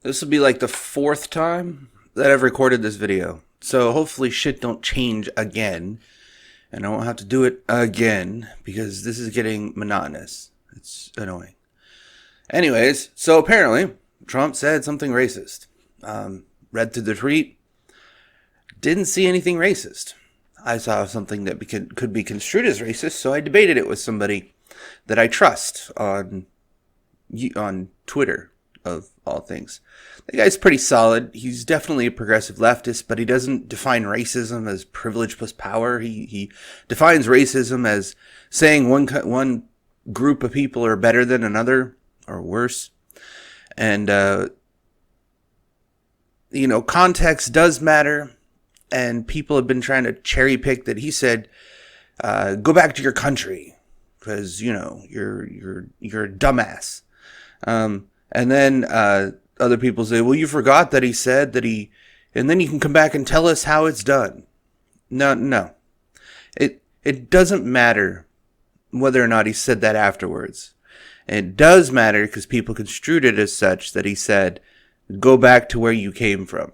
This will be like the fourth time that I've recorded this video. So hopefully shit don't change again. And I won't have to do it again because this is getting monotonous. It's annoying. Anyways, so apparently Trump said something racist. Read through the tweet. Didn't see anything racist. I saw something that could be construed as racist, so I debated it with somebody that I trust on Twitter, of all things. The guy's pretty solid. He's definitely a progressive leftist, but he doesn't define racism as privilege plus power. He defines racism as saying one group of people are better than another or worse. And, context does matter. And people have been trying to cherry pick that he said, go back to your country because, you're a dumbass. And then other people say, well, you forgot that he said that and then you can come back and tell us how it's done. No. It doesn't matter whether or not he said that afterwards. It does matter because people construed it as such that he said, go back to where you came from.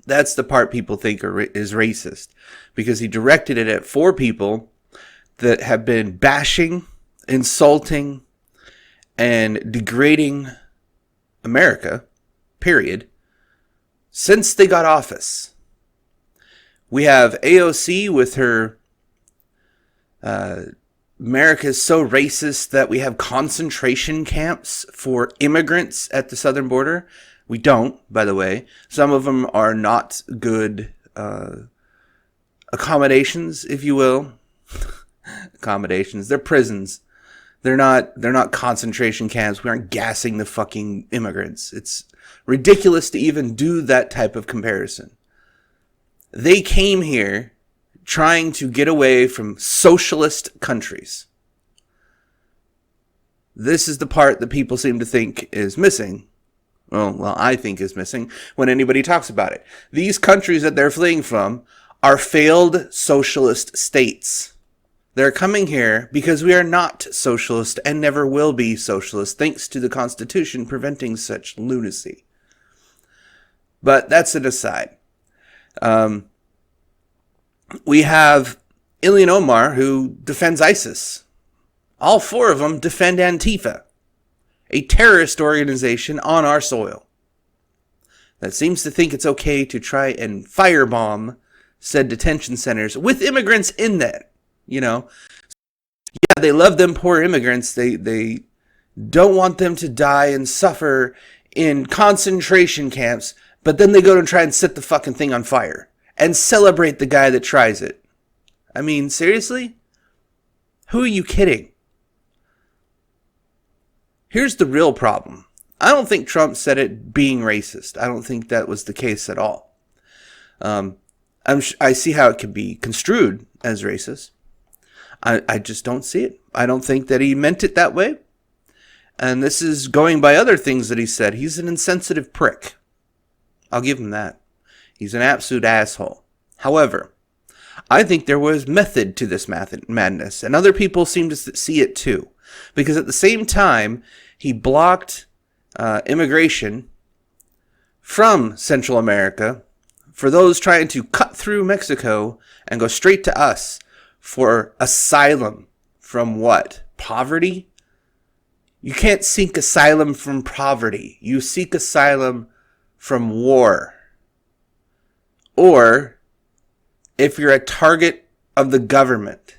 That's the part people think is racist because he directed it at 4 people that have been bashing, insulting, and degrading America, period, since they got office. We have AOC with her America is so racist that we have concentration camps for immigrants at the southern border. We don't, by the way. Some of them are not good accommodations, if you will. Accommodations. They're prisons. They're not concentration camps. We aren't gassing the fucking immigrants. It's ridiculous to even do that type of comparison. They came here trying to get away from socialist countries. This is the part that people seem to think is missing. Well, I think is missing when anybody talks about it. These countries that they're fleeing from are failed socialist states. They're coming here because we are not socialist and never will be socialist, thanks to the Constitution preventing such lunacy. But that's an aside. We have Ilhan Omar, who defends ISIS. All 4 of them defend Antifa, a terrorist organization on our soil that seems to think it's okay to try and firebomb said detention centers with immigrants in that. Yeah, they love them poor immigrants. They don't want them to die and suffer in concentration camps, but then they go and try and set the fucking thing on fire and celebrate the guy that tries it. I mean, seriously? Who are you kidding? Here's the real problem. I don't think Trump said it being racist. I don't think that was the case at all. I see how it can be construed as racist. I just don't see it. I don't think that he meant it that way. And this is going by other things that he said. He's an insensitive prick. I'll give him that. He's an absolute asshole. However, I think there was method to this madness. And other people seem to see it too. Because at the same time, he blocked immigration from Central America for those trying to cut through Mexico and go straight to us for asylum from what? Poverty? You can't seek asylum from poverty. You seek asylum from war. Or if you're a target of the government.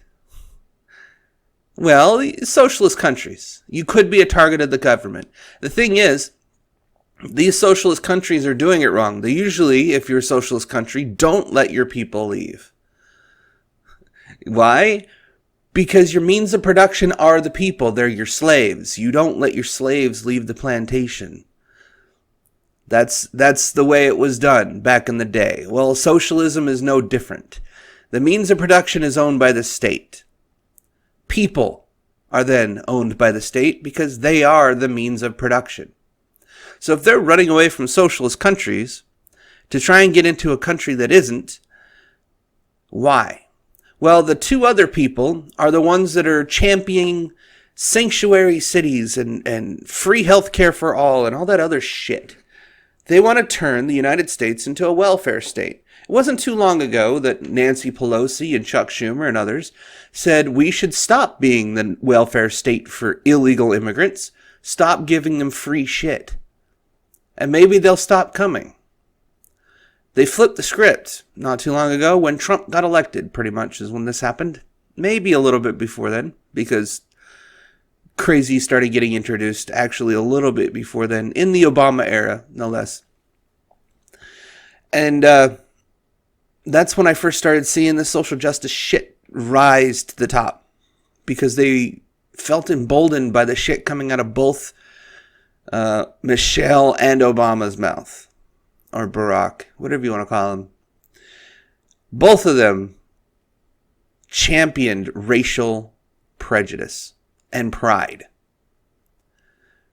Well, socialist countries. You could be a target of the government. The thing is, these socialist countries are doing it wrong. They usually, if you're a socialist country, don't let your people leave. Why? Because your means of production are the people. They're your slaves. You don't let your slaves leave the plantation. That's the way it was done back in the day. Well, socialism is no different. The means of production is owned by the state. People are then owned by the state because they are the means of production. So if they're running away from socialist countries to try and get into a country that isn't, why? Well, the 2 other people are the ones that are championing sanctuary cities and free healthcare for all and all that other shit. They want to turn the United States into a welfare state. It wasn't too long ago that Nancy Pelosi and Chuck Schumer and others said we should stop being the welfare state for illegal immigrants, stop giving them free shit. And maybe they'll stop coming. They flipped the script not too long ago when Trump got elected, pretty much is when this happened. Maybe a little bit before then, because crazy started getting introduced actually a little bit before then, in the Obama era, no less. And that's when I first started seeing the social justice shit rise to the top, because they felt emboldened by the shit coming out of both Michelle and Obama's mouth, or Barack, whatever you want to call him. Both of them championed racial prejudice and pride.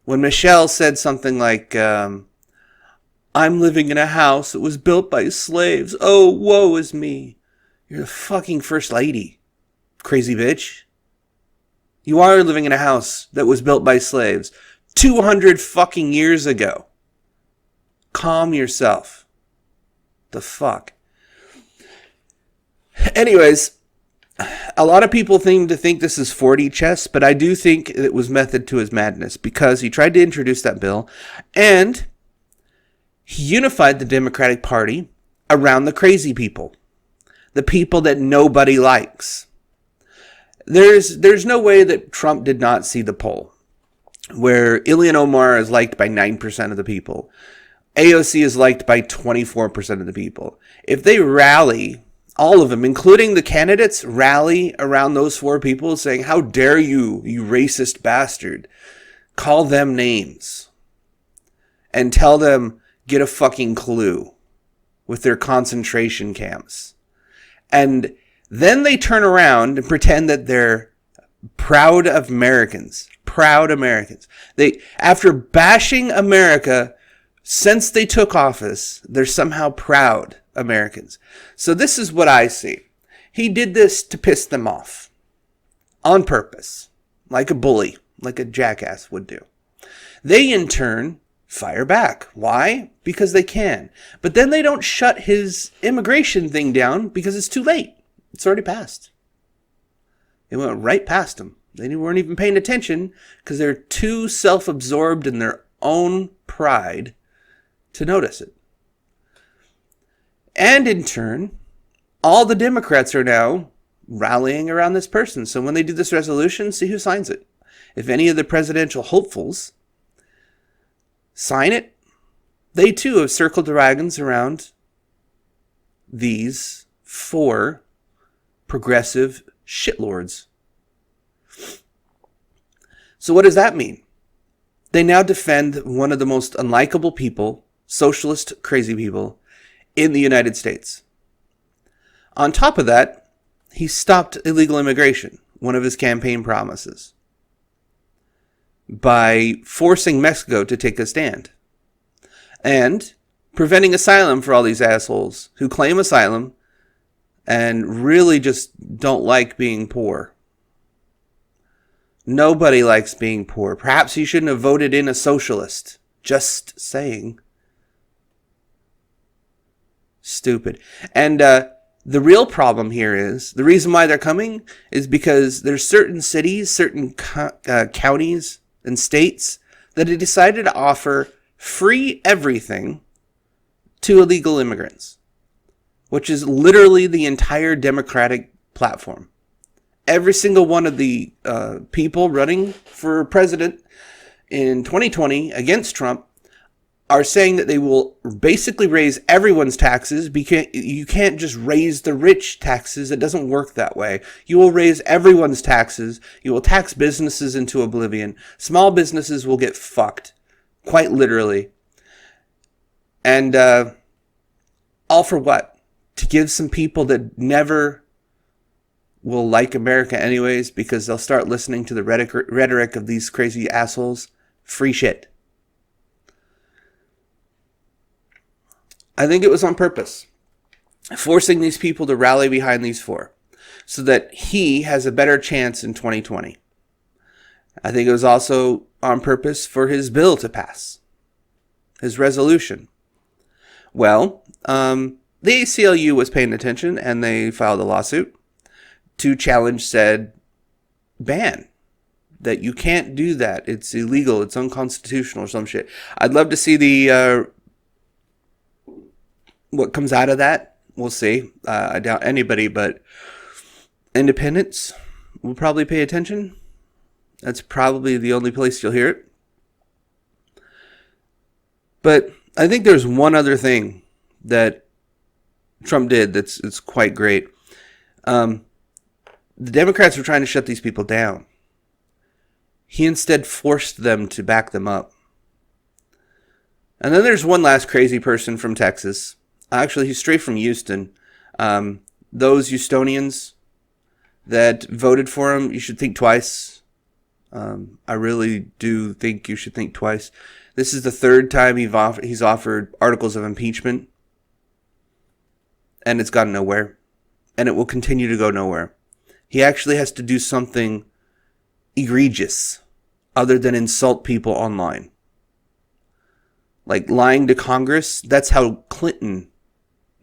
When Michelle said something like, I'm living in a house that was built by slaves. Oh, woe is me. You're the fucking first lady, crazy bitch. You are living in a house that was built by slaves 200 fucking years ago. Calm yourself. The fuck. Anyways, a lot of people seem to think this is 4D chess, but I do think it was method to his madness, because he tried to introduce that bill and he unified the Democratic Party around the crazy people, the people that nobody likes. There's no way that Trump did not see the poll where Ilhan Omar is liked by 9% of the people. AOC is liked by 24% of the people. If they rally, all of them, including the candidates, rally around those four people saying, how dare you, you racist bastard. Call them names. And tell them, get a fucking clue with their concentration camps. And then they turn around and pretend that they're proud of Americans. Proud Americans. After bashing America since they took office, they're somehow proud Americans. So this is what I see. He did this to piss them off. On purpose. Like a bully. Like a jackass would do. They, in turn, fire back. Why? Because they can. But then they don't shut his immigration thing down because it's too late. It's already passed. It went right past them. They weren't even paying attention because they're too self-absorbed in their own pride to notice it. And in turn, all the Democrats are now rallying around this person. So when they do this resolution, see who signs it. If any of the presidential hopefuls sign it, they too have circled the wagons around these four progressive shitlords. So what does that mean? They now defend one of the most unlikable people, socialist crazy people, in the United States. On top of that, he stopped illegal immigration, one of his campaign promises, by forcing Mexico to take a stand. And preventing asylum for all these assholes who claim asylum and really just don't like being poor. Nobody likes being poor. Perhaps he shouldn't have voted in a socialist. Just saying. Stupid. And the real problem here is, the reason why they're coming is because there's certain cities, certain counties and states that have decided to offer free everything to illegal immigrants, which is literally the entire Democratic platform. Every single one of the people running for president in 2020 against Trump are saying that they will basically raise everyone's taxes. You can't just raise the rich taxes. It doesn't work that way. You will raise everyone's taxes. You will tax businesses into oblivion. Small businesses will get fucked, quite literally. And all for what? To give some people that never will like America anyways, because they'll start listening to the rhetoric of these crazy assholes. Free shit. I think it was on purpose. Forcing these people to rally behind these four so that he has a better chance in 2020. I think it was also on purpose for his bill to pass. His resolution. Well, the ACLU was paying attention, and they filed a lawsuit to challenge said ban. That you can't do that. It's illegal. It's unconstitutional or some shit. I'd love to see the what comes out of that. We'll see. I doubt anybody, but independents will probably pay attention. That's probably the only place you'll hear it. But I think there's one other thing that Trump did that's quite great. The Democrats were trying to shut these people down. He instead forced them to back them up. And then there's one last crazy person from Texas. Actually, he's straight from Houston. Those Houstonians that voted for him, you should think twice. I really do think you should think twice. This is the third time he's offered articles of impeachment. And it's gone nowhere. And it will continue to go nowhere. He actually has to do something egregious other than insult people online. Like lying to Congress. That's how Clinton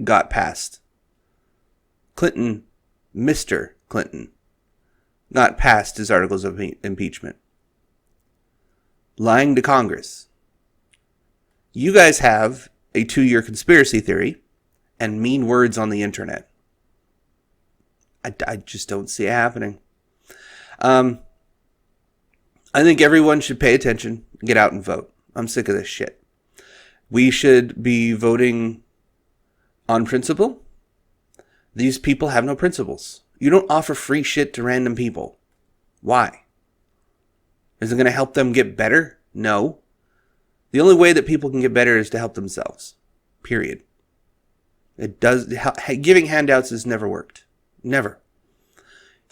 got passed. Clinton, Mr. Clinton, got passed his articles of impeachment. Lying to Congress. You guys have a 2-year conspiracy theory and mean words on the internet. I just don't see it happening. I think everyone should pay attention, get out and vote. I'm sick of this shit. We should be voting on principle. These people have no principles. You don't offer free shit to random people. Why? Is it going to help them get better? No. The only way that people can get better is to help themselves. Period. Giving handouts has never worked. Never.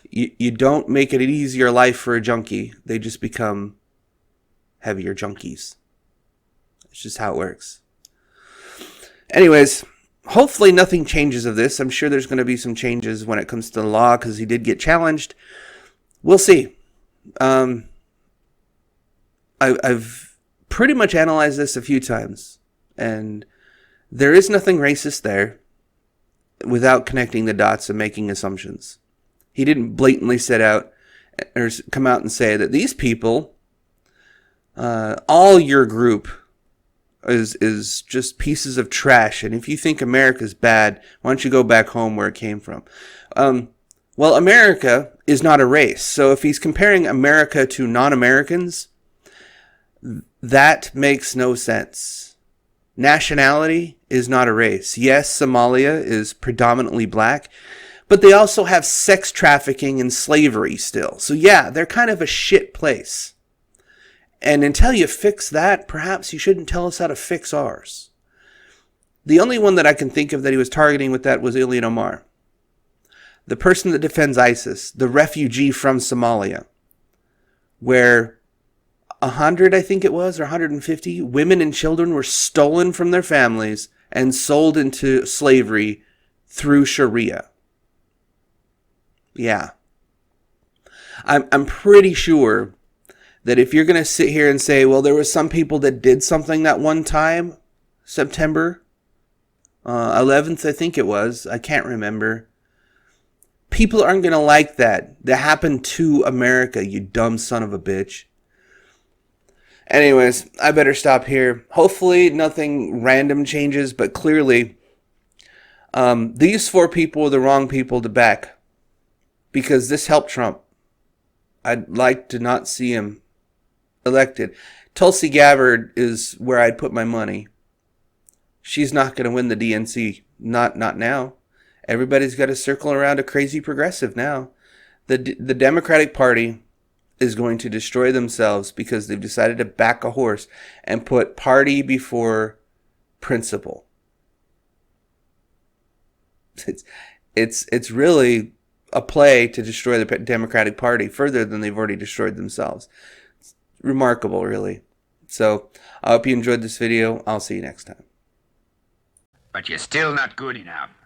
You don't make it an easier life for a junkie. They just become heavier junkies. It's just how it works. Anyways, hopefully nothing changes of this. I'm sure there's going to be some changes when it comes to the law because he did get challenged. We'll see. I've pretty much analyzed this a few times. And there is nothing racist there without connecting the dots and making assumptions. He didn't blatantly set out or come out and say that these people, all your group is just pieces of trash. And if you think America's bad, why don't you go back home where it came from? Well, America is not a race. So if he's comparing America to non-Americans, that makes no sense. Nationality is not a race. Yes, Somalia is predominantly black, but they also have sex trafficking and slavery still. So yeah, they're kind of a shit place. And until you fix that, perhaps you shouldn't tell us how to fix ours. The only one that I can think of that he was targeting with that was Ilhan Omar. The person that defends ISIS, the refugee from Somalia, where 100, I think it was, or 150 women and children were stolen from their families and sold into slavery through Sharia. Yeah. I'm pretty sure that if you're going to sit here and say, well, there were some people that did something that one time, September 11th, I think it was. I can't remember. People aren't going to like that. That happened to America, you dumb son of a bitch. Anyways, I better stop here. Hopefully nothing random changes, but clearly these 4 people are the wrong people to back. Because this helped Trump. I'd like to not see him elected. Tulsi Gabbard is where I'd put my money. She's not going to win the DNC. Not now. Everybody's got to circle around a crazy progressive now. The Democratic Party is going to destroy themselves because they've decided to back a horse and put party before principle. It's really a play to destroy the Democratic Party further than they've already destroyed themselves. It's remarkable, really. So, I hope you enjoyed this video. I'll see you next time. But you're still not good enough.